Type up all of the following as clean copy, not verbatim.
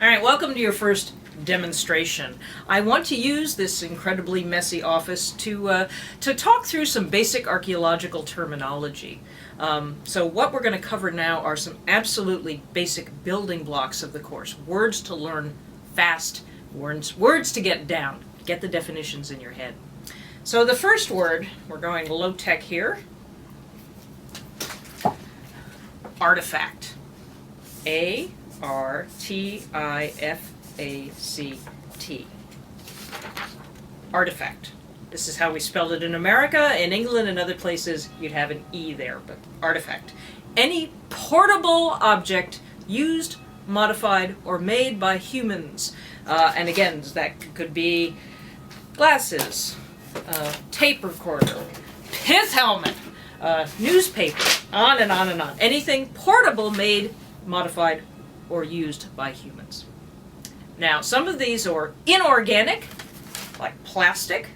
All right, welcome to your first demonstration. I want to use this incredibly messy office to talk through some basic archaeological terminology. So what we're going to cover now are some absolutely basic building blocks of the course. Words to learn fast, words to get down. Get the definitions in your head. So the first word, we're going low-tech here, artifact. A-R-T-I-F-A-C-T. Artifact. This is how we spelled it in America. In England and other places, you'd have an E there, but artifact. Any portable object used, modified, or made by humans. And again, that could be glasses, tape recorder, pith helmet, newspaper, on and on and on. Anything portable made, modified, or used by humans. Now, some of these are inorganic, like plastic.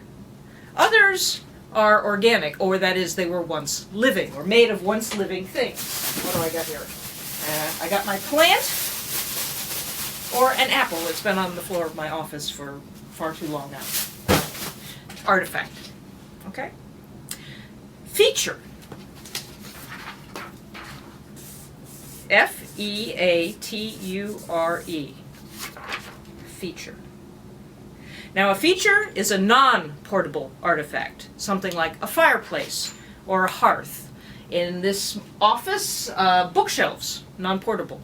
Others are organic, or that is, they were once living, or made of once living things. What do I got here? I got my plant, or an apple that's been on the floor of my office for far too long now. Artifact. Okay? Feature. F-E-A-T-U-R-E. Feature. Now, a feature is a non-portable artifact, something like a fireplace or a hearth. In this office, bookshelves, non-portable.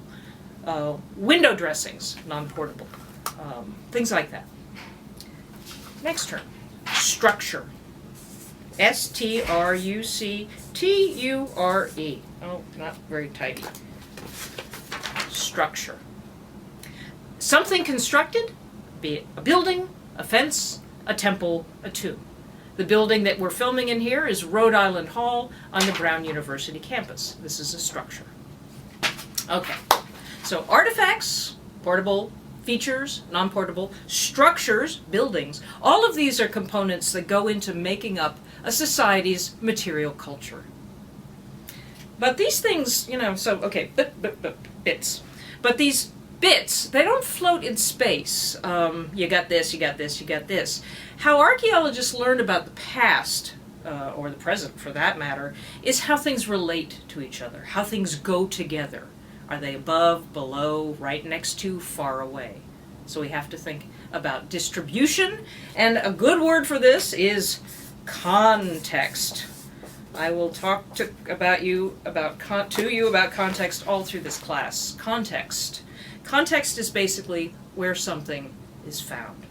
Window dressings, non-portable. Things like that. Next term, structure. S-T-R-U-C-T-U-R-E. Oh, not very tidy. Structure. Something constructed, be it a building, a fence, a temple, a tomb. The building that we're filming in here is Rhode Island Hall on the Brown University campus. This is a structure. Okay, so artifacts, portable, features, non-portable, structures, buildings, all of these are components that go into making up a society's material culture. But these things, bits. But these bits, they don't float in space. You got this, you got this, you got this. How archaeologists learn about the past, or the present for that matter, is how things relate to each other, how things go together. Are they above, below, right next to, far away? So we have to think about distribution, and a good word for this is context. I will talk to you about context all through this class. Context. Context is basically where something is found.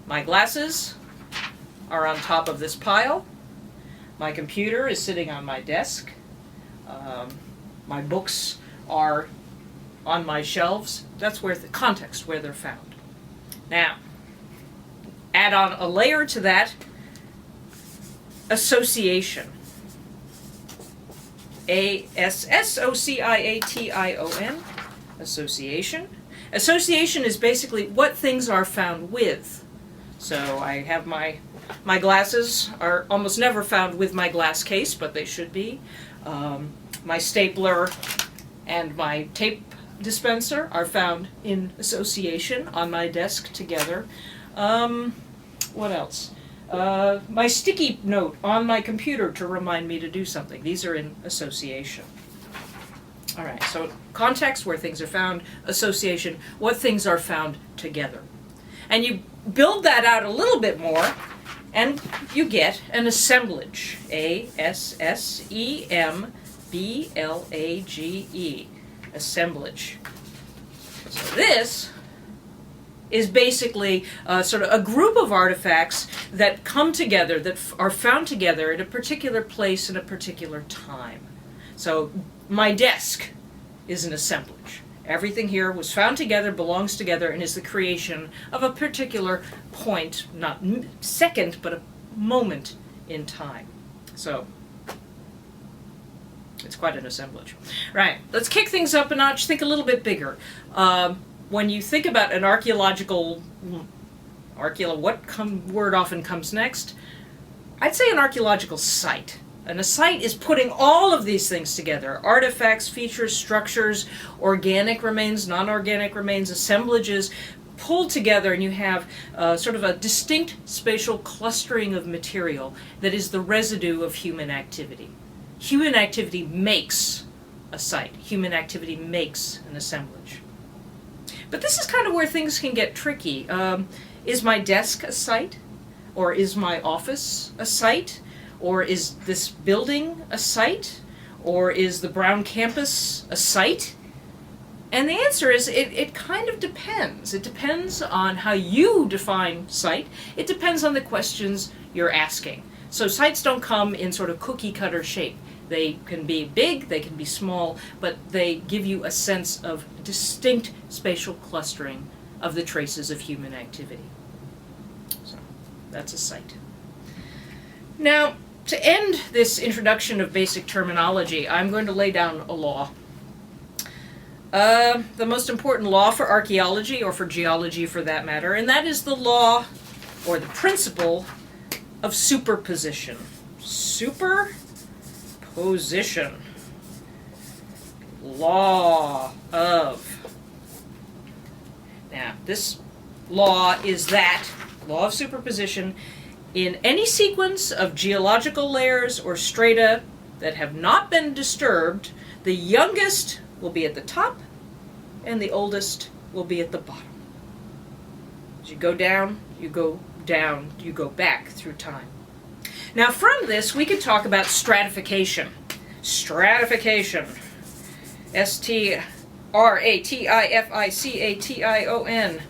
My glasses are on top of this pile. My computer is sitting on my desk. My books are on my shelves. That's where the context, where they're found. Now, add on a layer to that, association. A-S-S-O-C-I-A-T-I-O-N. Association. Association is basically what things are found with. So I have my glasses are almost never found with my glass case, but they should be. My stapler and my tape dispenser are found in association on my desk together. What else? My sticky note on my computer to remind me to do something. These are in association. All right, so context, where things are found, association, what things are found together. And you build that out a little bit more, and you get an assemblage. A-S-S-E-M-B-L-A-G-E. Assemblage. So this is basically sort of a group of artifacts that come together, that are found together at a particular place in a particular time. So my desk is an assemblage. Everything here was found together, belongs together, and is the creation of a particular point, not second, but a moment in time. So it's quite an assemblage. Right, let's kick things up a notch, think a little bit bigger. When you think about an what word often comes next? I'd say an archaeological site. And a site is putting all of these things together: artifacts, features, structures, organic remains, non-organic remains, assemblages, pulled together, and you have sort of a distinct spatial clustering of material that is the residue of human activity. Human activity makes a site. Human activity makes an assemblage. But this is kind of where things can get tricky. Is my desk a site? Or is my office a site? Or is this building a site? Or is the Brown campus a site? And the answer is it kind of depends. It depends on how you define site. It depends on the questions you're asking. So sites don't come in sort of cookie cutter shape. They can be big, they can be small, but they give you a sense of distinct spatial clustering of the traces of human activity. So that's a site. Now, to end this introduction of basic terminology, I'm going to lay down a law. The most important law for archaeology, or for geology for that matter, and that is the law, or the principle, of superposition. Superposition. Law of. Now, this law is that, law of superposition, in any sequence of geological layers or strata that have not been disturbed, the youngest will be at the top and the oldest will be at the bottom. As you go down, you go down, you go back through time. Now from this, we could talk about stratification. Stratification. S-T-R-A-T-I-F-I-C-A-T-I-O-N.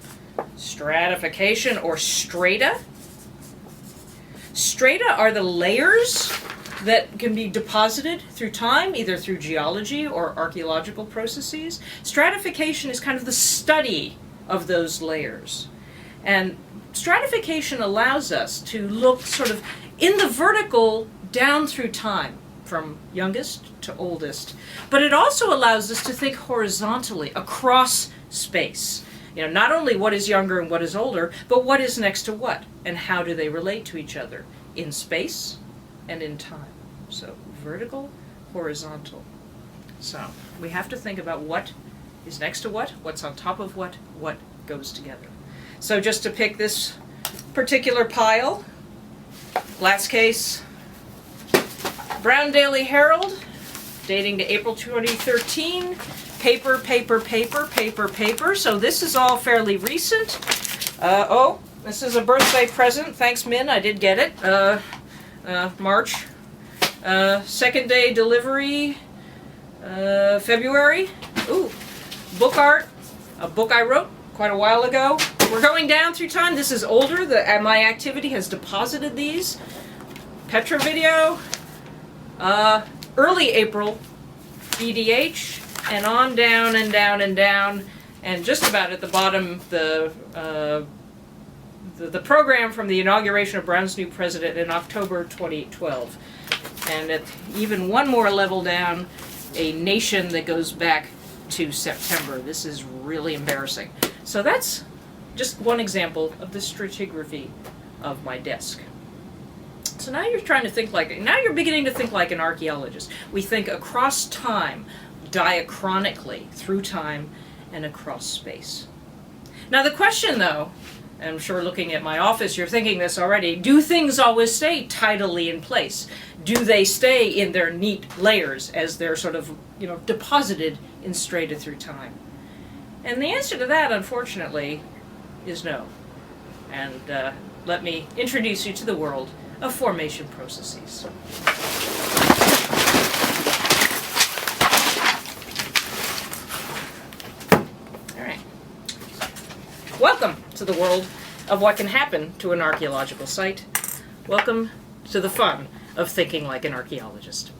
Stratification, or strata. Strata are the layers that can be deposited through time, either through geology or archaeological processes. Stratification is kind of the study of those layers. And stratification allows us to look sort of in the vertical down through time, from youngest to oldest. But it also allows us to think horizontally across space. You know, not only what is younger and what is older, but what is next to what, and how do they relate to each other in space and in time. So vertical, horizontal. So we have to think about what is next to what's on top of what goes together. So just to pick this particular pile, glass case, Brown Daily Herald, dating to April 2013, paper. So this is all fairly recent. Oh, this is a birthday present. Thanks, Min, I did get it. March. Second day delivery, February. Ooh, book art, a book I wrote quite a while ago. We're going down through time. This is older. My activity has deposited these. Petra video, early April, EDH, and on down and down and down, and just about at the bottom, the program from the inauguration of Brown's new president in October 2012. And at even one more level down, a nation that goes back to September. This is really embarrassing. So that's just one example of the stratigraphy of my desk. So now you're beginning to think like an archaeologist. We think across time, diachronically, through time and across space. Now the question though, and I'm sure looking at my office you're thinking this already, do things always stay tidily in place? Do they stay in their neat layers as they're sort of, deposited in strata through time? And the answer to that, unfortunately, is no. And let me introduce you to the world of formation processes. All right. Welcome to the world of what can happen to an archaeological site. Welcome to the fun of thinking like an archaeologist.